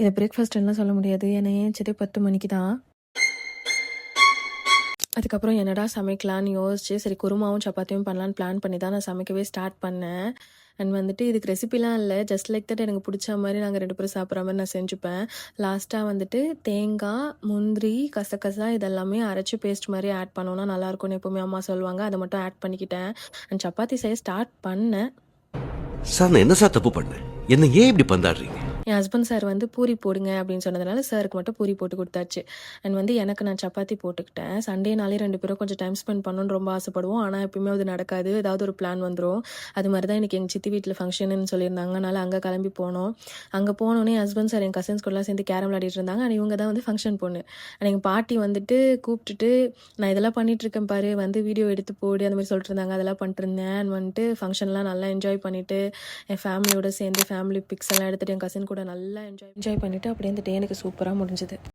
இதை பிரேக்ஃபாஸ்ட்லாம் சொல்ல முடியாது. ஏன்னா ஏன்ச்சதே 10 மணிக்கு தான். அதுக்கப்புறம் என்னடா சமைக்கலான்னு யோசிச்சு, சரி குருமாவும் சப்பாத்தியும் பண்ணலான்னு பிளான் பண்ணி தான் நான் சமைக்கவே ஸ்டார்ட் பண்ணேன். அண்ட் வந்துட்டு இதுக்கு ரெசிபிலாம் இல்ல. ஜஸ்ட் லைக் தட் எனக்கு புடிச்ச மாரி நாங்க 2 பேரும் சாப்பிடுற மாரி நான் செஞ்சுப்பேன். லாஸ்ட்டா வந்துட்டு தேங்காய், முந்திரி, கசகசா இதெல்லாமே அரைச்சு பேஸ்ட் மாரி ஆட் பண்ணோம்னா நல்லாயிருக்கும்னு எப்பவுமே அம்மா சொல்லுவாங்க. அத மட்டும் ஆட் பண்ணிக்கிட்டேன். அண்ட் சப்பாத்தி செய்ய ஸ்டார்ட் பண்ணேன். சார் நான் என்ன சார் தப்பு பண்ணேன்? என்ன ஏன் இப்படி பந்தாடுறீங்க? என் ஹஸ்பண்ட் சார் வந்து பூரி போடுங்க அப்படின்னு சொன்னதுனால சாருக்கு மட்டும் பூரி போட்டு கொடுத்தாச்சு. அண்ட் வந்து எனக்கு நான் சப்பாத்தி போட்டுக்கிட்டேன். சண்டேனாலே 2 பேரும் கொஞ்சம் டைம் ஸ்பெண்ட் பண்ணணும்னு ரொம்ப ஆசைப்படுவோம். ஆனால் எப்பயுமே அது நடக்காது. ஏதாவது ஒரு பிளான் வந்துடும். அது மாதிரி தான் இன்றைக்கி எங்கள் சித்தி வீட்டில் ஃபங்க்ஷன்னு சொல்லியிருந்தாங்க. அதனால் அங்கே கிளம்பி போனோம். அங்கே போனோடனே ஹஸ்பண்ட் சார் என் கசின்ஸ் கூடலாம் சேர்ந்து கேரம் விளையாடிட்டு இருந்தாங்க. ஆனால் இவங்க தான் வந்து ஃபங்க்ஷன் பொண்ணு. அண்ட் எங்கள் பாட்டி வந்துட்டு கூப்பிட்டுட்டு நான் இதெல்லாம் பண்ணிகிட்ருக்கேன் பாரு வந்து வீடியோ எடுத்து போடு அந்த மாதிரி சொல்லிட்டு இருந்தாங்க. அதெல்லாம் பண்ணிட்டு இருந்தேன். அண்ட் வந்துட்டு ஃபங்க்ஷன்லாம் நல்லா என்ஜாய் பண்ணிவிட்டு என் ஃபேமிலியோட சேர்ந்து ஃபேமிலி பிக்ஸ் எல்லாம் எடுத்துகிட்டு என் கசின் கூட நல்லா என்ஜாய் பண்ணிவிட்டு அப்படியே இந்த டே எனக்கு சூப்பராக முடிஞ்சுது.